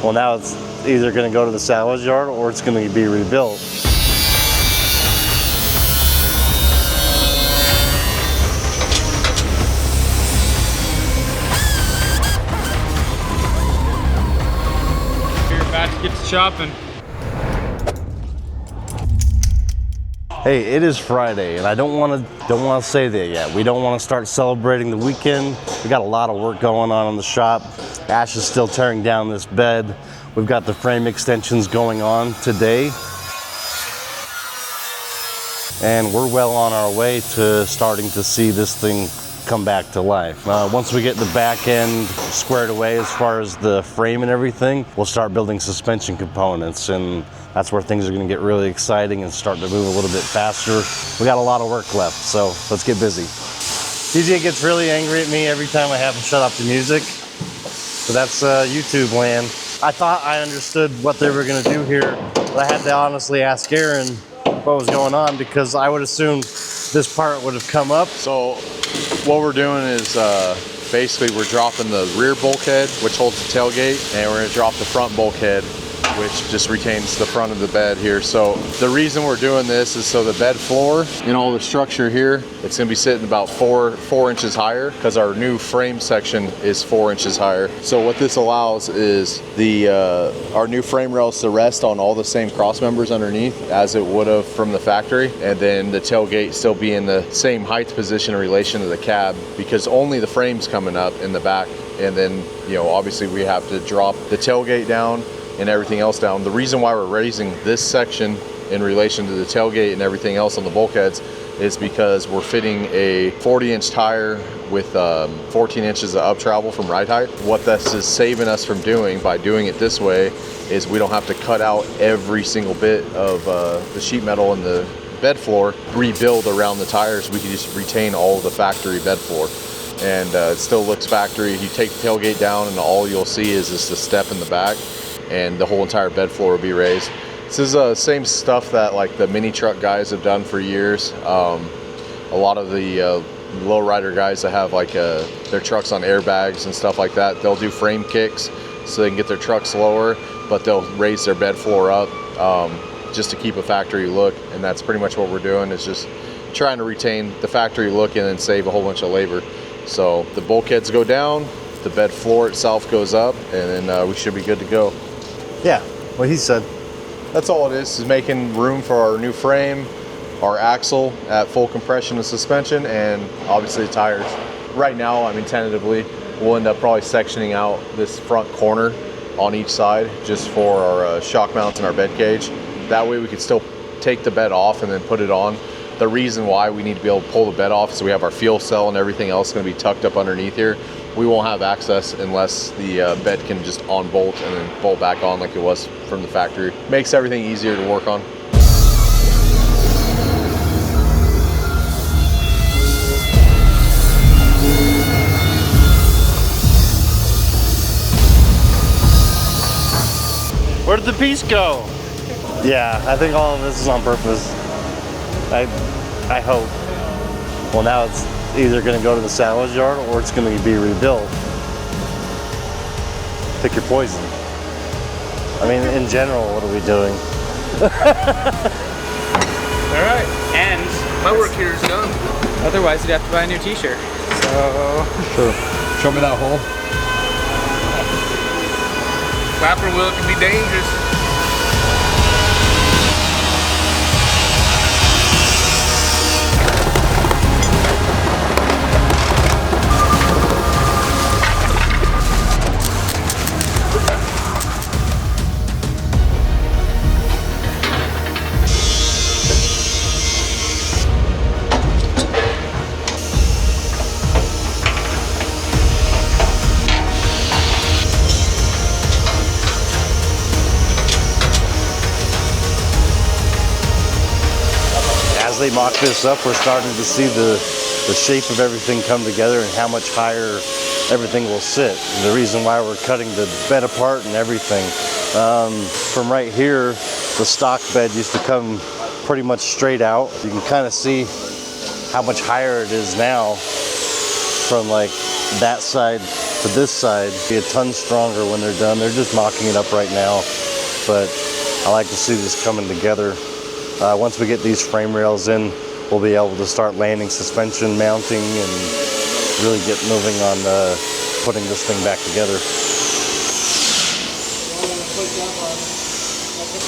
Well, now it's either going to go to the salvage yard or it's going to be rebuilt. You're about to get to shopping. Hey, it is Friday, and I don't want to say that yet. We don't want to start celebrating the weekend. We got a lot of work going on in the shop. Ash is still tearing down this bed. We've got the frame extensions going on today, and we're well on our way to starting to see this thing come back to life. Once we get the back end squared away as far as the frame and everything, we'll start building suspension components, and that's where things are going to get really exciting and start to move a little bit faster. We got a lot of work left, so let's get busy. DJ gets really angry at me every time I have him shut off the music, so that's YouTube land. I thought I understood what they were going to do here, but I had to honestly ask Aaron what was going on, because I would assume this part would have come up. So what we're doing is basically we're dropping the rear bulkhead, which holds the tailgate, and we're going to drop the front bulkhead, which just retains the front of the bed here. So the reason we're doing this is so the bed floor and all the structure here, it's going to be sitting about four inches higher, because our new frame section is 4 inches higher. So what this allows is our new frame rails to rest on all the same cross members underneath as it would have from the factory, and then the tailgate still be in the same height position in relation to the cab, because only the frame's coming up in the back, and then obviously we have to drop the tailgate down and everything else down. The reason why we're raising this section in relation to the tailgate and everything else on the bulkheads is because we're fitting a 40-inch tire with 14 inches of up travel from ride height. What this is saving us from doing by doing it this way is we don't have to cut out every single bit of the sheet metal in the bed floor, rebuild around the tires. We can just retain all of the factory bed floor, and it still looks factory. You take the tailgate down and all you'll see is just a step in the back, and the whole entire bed floor will be raised. This is the same stuff that like the mini truck guys have done for years. A lot of the lowrider guys that have like their trucks on airbags and stuff like that, they'll do frame kicks so they can get their trucks lower, but they'll raise their bed floor up just to keep a factory look. And that's pretty much what we're doing, is just trying to retain the factory look and then save a whole bunch of labor. So the bulkheads go down, the bed floor itself goes up, and then we should be good to go. Yeah, what he said. That's all it is making room for our new frame, our axle at full compression and suspension, and obviously the tires. Right now, I mean, tentatively, we'll end up probably sectioning out this front corner on each side just for our shock mounts and our bed cage. That way we could still take the bed off and then put it on. The reason why we need to be able to pull the bed off is we have our fuel cell and everything else going to be tucked up underneath here. We won't have access unless the bed can just unbolt and then bolt back on like it was from the factory. Makes everything easier to work on. Where did the piece go? Yeah, I think all of this is on purpose. I hope. Well, now it's either going to go to the salvage yard or it's going to be rebuilt. Pick your poison. I mean, in general, what are we doing? All right, and My work here is done. otherwise you'd have to buy a new t-shirt. So, True. Show me that hole. Clapper wheel can be dangerous. As they mock this up, we're starting to see the shape of everything come together and how much higher everything will sit. And the reason why we're cutting the bed apart and everything. From right here, the stock bed used to come pretty much straight out. You can kind of see how much higher it is now from like that side to this side be a ton stronger when they're done. They're just mocking it up right now, but I like to see this coming together. Once we get these frame rails in, we'll be able to start landing suspension, mounting, and really get moving on putting this thing back together.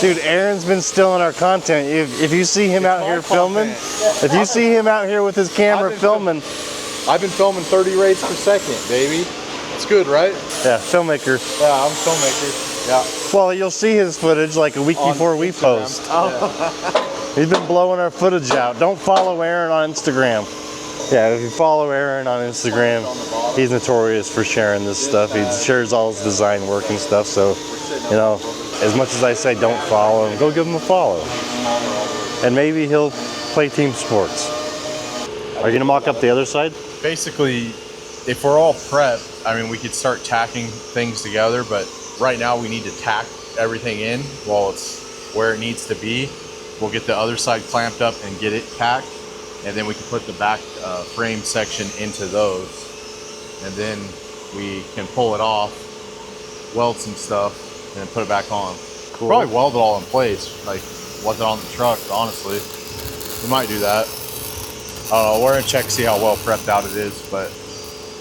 Dude, Aaron's been stealing our content. If you see him out here filming, if you see him out here with his camera filming. I've been filming 30 rates per second, baby. It's good, right? Yeah, filmmaker. Yeah, I'm a filmmaker. Yeah. Well, you'll see his footage like a week before we post. Oh. He's been blowing our footage out. Don't follow Aaron on Instagram. Yeah, if you follow Aaron on Instagram, he's notorious for sharing this stuff. He shares all his design work and stuff. So, you know, as much as I say don't follow him, go give him a follow. And maybe he'll play team sports. Are you gonna mock up the other side? Basically, if we're all prepped, I mean, we could start tacking things together, but right now we need to tack everything in while it's where it needs to be. We'll get the other side clamped up and get it tacked, and then we can put the back frame section into those, and then we can pull it off, weld some stuff, and then put it back on. Cool. Probably weld it all in place, like weld it on the truck, honestly. We might do that. I don't know, we're gonna check, see how well prepped out it is, but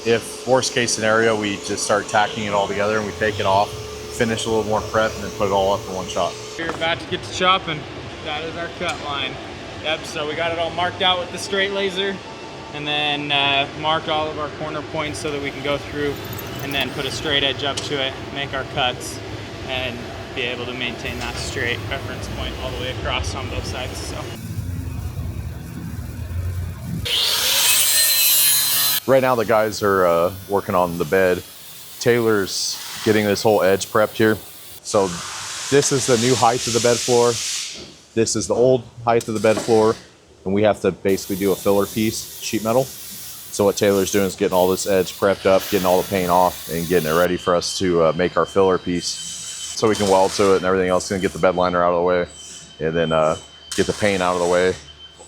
if worst case scenario, we just start tacking it all together and we take it off, finish a little more prep, and then put it all up in one shot. We're about to get to chopping. That is our cut line. Yep, so we got it all marked out with the straight laser, and then marked all of our corner points so that we can go through and then put a straight edge up to it, make our cuts, and be able to maintain that straight reference point all the way across on both sides. So. Right now the guys are working on the bed. Taylor's getting this whole edge prepped here. So this is the new height of the bed floor. This is the old height of the bed floor. And we have to basically do a filler piece, sheet metal. So what Taylor's doing is getting all this edge prepped up, getting all the paint off, and getting it ready for us to make our filler piece. So we can weld to it and everything else, and get the bed liner out of the way, and then get the paint out of the way.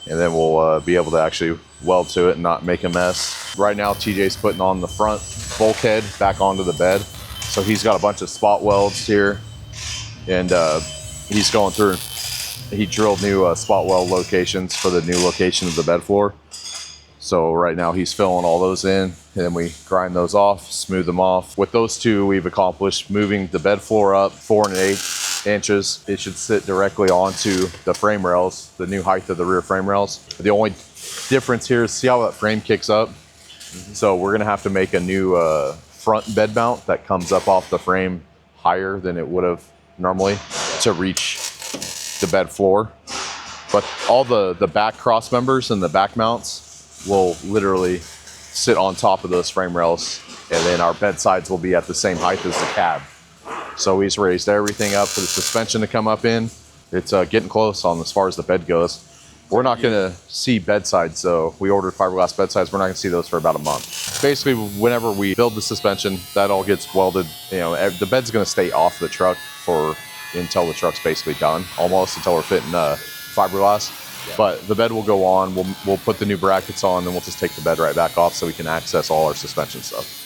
And then we'll be able to actually weld to it and not make a mess. Right now, TJ's putting on the front bulkhead back onto the bed. So he's got a bunch of spot welds here, and he's going through. He drilled new spot weld locations for the new location of the bed floor. So right now he's filling all those in, and then we grind those off, smooth them off. With those two, we've accomplished moving the bed floor up 4 1/8 inches. It should sit directly onto the frame rails, the new height of the rear frame rails. The only difference here is see how that frame kicks up? So we're gonna have to make a new front bed mount that comes up off the frame higher than it would have normally to reach the bed floor. But all the back cross members and the back mounts will literally sit on top of those frame rails, and then our bed sides will be at the same height as the cab. So he's raised everything up for the suspension to come up in. It's getting close on as far as the bed goes. We're not gonna see bed sides, so we ordered fiberglass bed sides. We're not gonna see those for about a month. Basically, whenever we build the suspension, that all gets welded. You know, the bed's gonna stay off the truck until the truck's basically done, almost until we're fitting fiberglass. Yeah. But the bed will go on. We'll put the new brackets on, and we'll just take the bed right back off so we can access all our suspension stuff.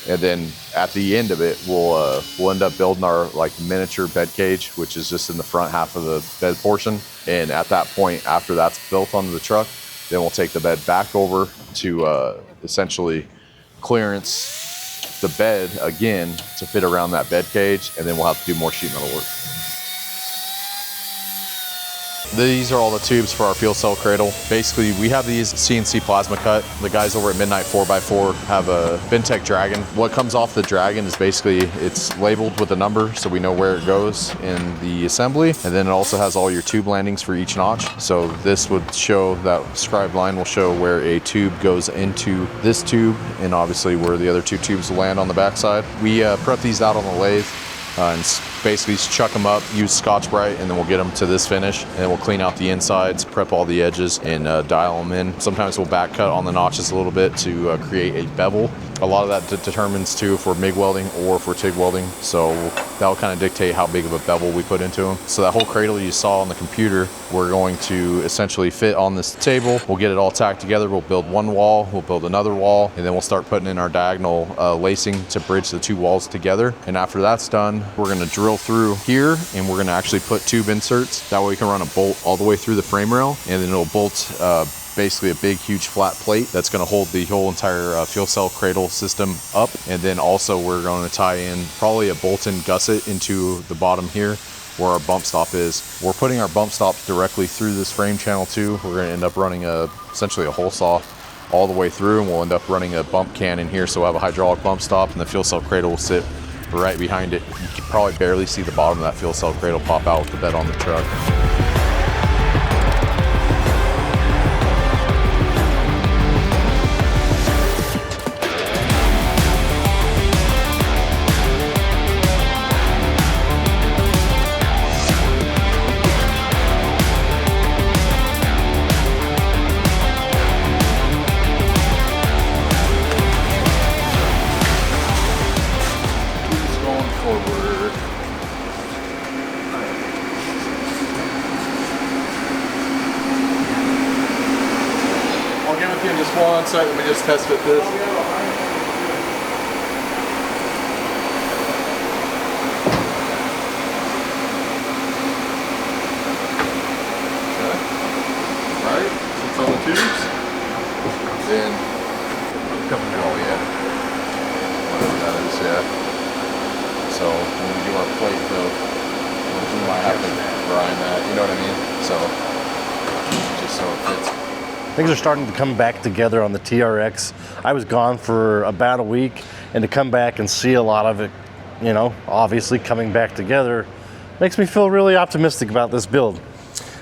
And then at the end of it, we'll end up building our like miniature bed cage, which is just in the front half of the bed portion. And at that point, after that's built onto the truck, then we'll take the bed back over to essentially clearance the bed again to fit around that bed cage, and then we'll have to do more sheet metal work. These are all the tubes for our fuel cell cradle. Basically, we have these CNC plasma cut. The guys over at Midnight 4x4 have a Bentech Dragon. What comes off the Dragon is basically, it's labeled with a number so we know where it goes in the assembly. And then it also has all your tube landings for each notch. So this would show, that scribed line will show where a tube goes into this tube, and obviously where the other 2 tubes will land on the backside. We prep these out on the lathe. And basically chuck them up, use Scotch-Brite, and then we'll get them to this finish. And then we'll clean out the insides, prep all the edges, and dial them in. Sometimes we'll back cut on the notches a little bit to create a bevel. A lot of that determines too if we're MIG welding or if we're TIG welding. So that'll kind of dictate how big of a bevel we put into them. So that whole cradle you saw on the computer, we're going to essentially fit on this table. We'll get it all tacked together. We'll build one wall, we'll build another wall, and then we'll start putting in our diagonal lacing to bridge the two walls together. And after that's done, we're gonna drill through here and we're gonna actually put tube inserts. That way we can run a bolt all the way through the frame rail, and then it'll bolt basically a big huge flat plate that's going to hold the whole entire fuel cell cradle system up. And then also we're going to tie in probably a bolt-in gusset into the bottom here where our bump stop is. We're putting our bump stops directly through this frame channel too. We're going to end up running essentially a hole saw all the way through, and we'll end up running a bump can in here, so we'll have a hydraulic bump stop, and the fuel cell cradle will sit right behind it. You can probably barely see the bottom of that fuel cell cradle pop out with the bed on the truck. Just one site, let me just test fit this. Okay. Right, it's on the tubes. Then, oh yeah, whatever that is, yeah. So when we do our plate though, we might have to grind that, you know what I mean? So, just so it fits. Things are starting to come back together on the TRX. I was gone for about a week, and to come back and see a lot of it, you know, obviously coming back together, makes me feel really optimistic about this build.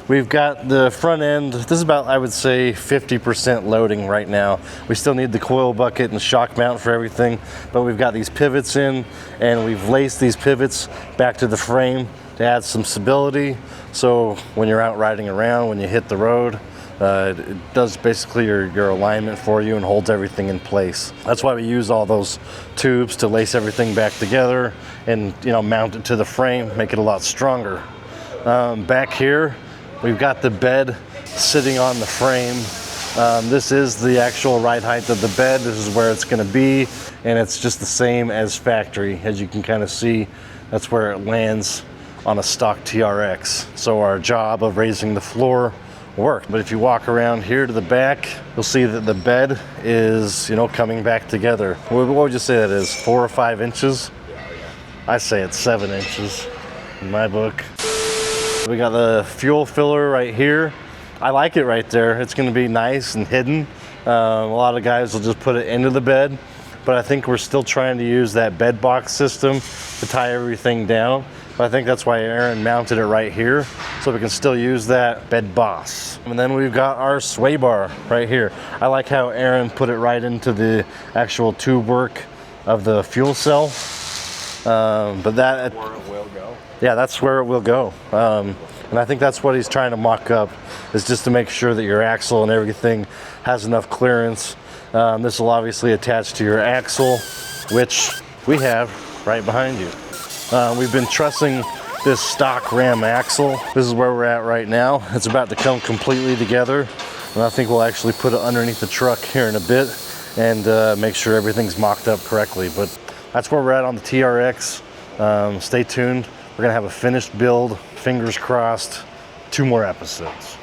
We've got the front end, this is about, I would say, 50% loading right now. We still need the coil bucket and shock mount for everything, but we've got these pivots in, and we've laced these pivots back to the frame to add some stability. So when you're out riding around, when you hit the road, it does basically your alignment for you and holds everything in place. That's why we use all those tubes to lace everything back together and, you know, mount it to the frame, make it a lot stronger. Back here, we've got the bed sitting on the frame. This is the actual ride height of the bed. This is where it's going to be, and it's just the same as factory. As you can kind of see, that's where it lands on a stock TRX. So our job of raising the floor worked. But if you walk around here to the back, you'll see that the bed is, you know, coming back together. What would you say that is, 4 or 5 inches? I say it's 7 inches in my book. We got the fuel filler right here. I like it right there. It's going to be nice and hidden. A lot of guys will just put it into the bed, but I think we're still trying to use that bed box system to tie everything down. But I think that's why Aaron mounted it right here, so we can still use that bed boss. And then we've got our sway bar right here. I like how Aaron put it right into the actual tube work of the fuel cell. But that, where it will go. Yeah, that's where it will go. And I think that's what he's trying to mock up, is just to make sure that your axle and everything has enough clearance. This will obviously attach to your axle, which we have right behind you. We've been trussing this stock Ram axle. This is where we're at right now. It's about to come completely together, and I think we'll actually put it underneath the truck here in a bit and make sure everything's mocked up correctly. But that's where we're at on the TRX. Stay tuned. We're gonna have a finished build, fingers crossed, 2 more episodes.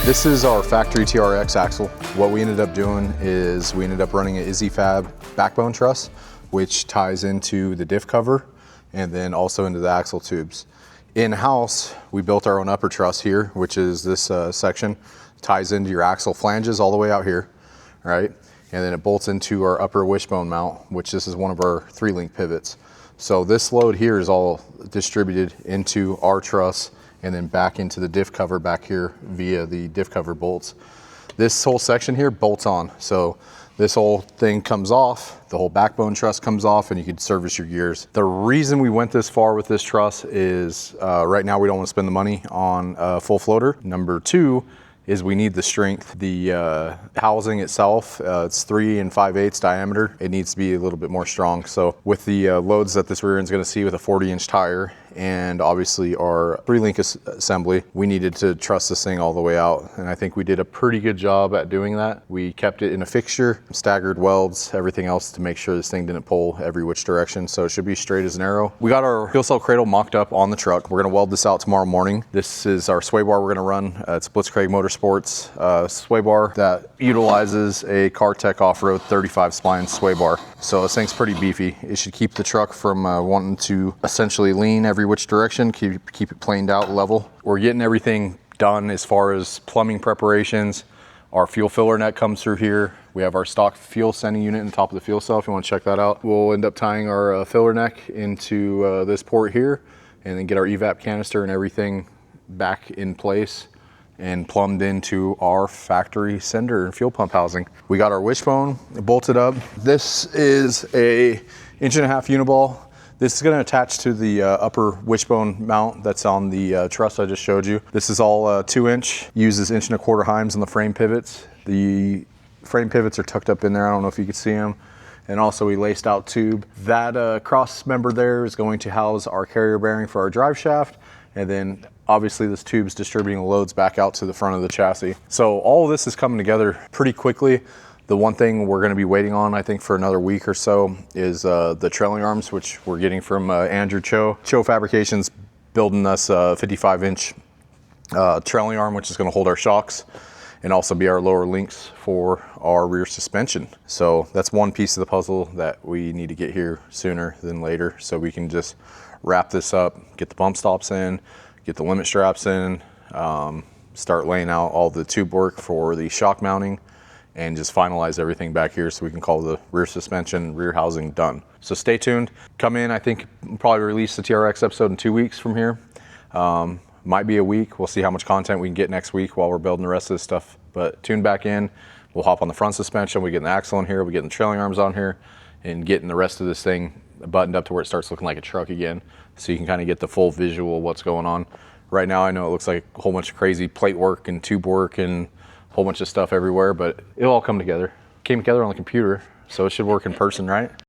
This is our factory TRX axle. What we ended up doing is we ended up running an IZZIFAB backbone truss, which ties into the diff cover and then also into the axle tubes. In-house, we built our own upper truss here, which is this section, ties into your axle flanges all the way out here, right? And then it bolts into our upper wishbone mount, which this is one of our 3-link pivots. So this load here is all distributed into our truss and then back into the diff cover back here via the diff cover bolts. This whole section here bolts on. So this whole thing comes off, the whole backbone truss comes off, and you can service your gears. The reason we went this far with this truss is right now we don't want to spend the money on a full floater. Number two is we need the strength. The housing itself, it's 3 5/8 diameter. It needs to be a little bit more strong. So with the loads that this rear end's gonna see with a 40-inch tire, and obviously our 3-link assembly, we needed to truss this thing all the way out. And I think we did a pretty good job at doing that. We kept it in a fixture, staggered welds, everything else to make sure this thing didn't pull every which direction. So it should be straight as an arrow. We got our fuel cell cradle mocked up on the truck. We're gonna weld this out tomorrow morning. This is our sway bar we're gonna run. It's Blitzkrieg Motorsports sway bar that utilizes a CarTech off-road 35 spline sway bar. So this thing's pretty beefy. It should keep the truck from wanting to essentially lean every which direction, keep it planed out level. We're getting everything done as far as plumbing preparations. Our fuel filler net comes through here. We have our stock fuel sending unit on top of the fuel cell if you want to check that out. We'll end up tying our filler neck into this port here and then get our evap canister and everything back in place and plumbed into our factory sender and fuel pump housing. We got our wishbone bolted up. This is a 1.5-inch uniball. This is gonna attach to the upper wishbone mount that's on the truss I just showed you. This is all 2-inch, uses 1.25-inch heims on the frame pivots. The frame pivots are tucked up in there. I don't know if you can see them. And also we laced out tube. That cross member there is going to house our carrier bearing for our drive shaft. And then obviously this tube's distributing the loads back out to the front of the chassis. So all of this is coming together pretty quickly. The one thing we're going to be waiting on, I think, for another week or so is the trailing arms, which we're getting from Andrew Cho. Cho Fabrication's building us a 55-inch trailing arm, which is going to hold our shocks and also be our lower links for our rear suspension. So that's one piece of the puzzle that we need to get here sooner than later, so we can just wrap this up, get the bump stops in, get the limit straps in, start laying out all the tube work for the shock mounting, and just finalize everything back here so we can call the rear suspension, rear housing done. So stay tuned. Come in, I think we'll probably release the TRX episode in 2 weeks from here. Might be a week. We'll see how much content we can get next week while we're building the rest of this stuff. But tune back in. We'll hop on the front suspension. We get the axle in here. We get the trailing arms on here, and getting the rest of this thing buttoned up to where it starts looking like a truck again. So you can kind of get the full visual of what's going on. Right now, I know it looks like a whole bunch of crazy plate work and tube work and a whole bunch of stuff everywhere, but it'll all come together. Came together on the computer, so it should work in person, right?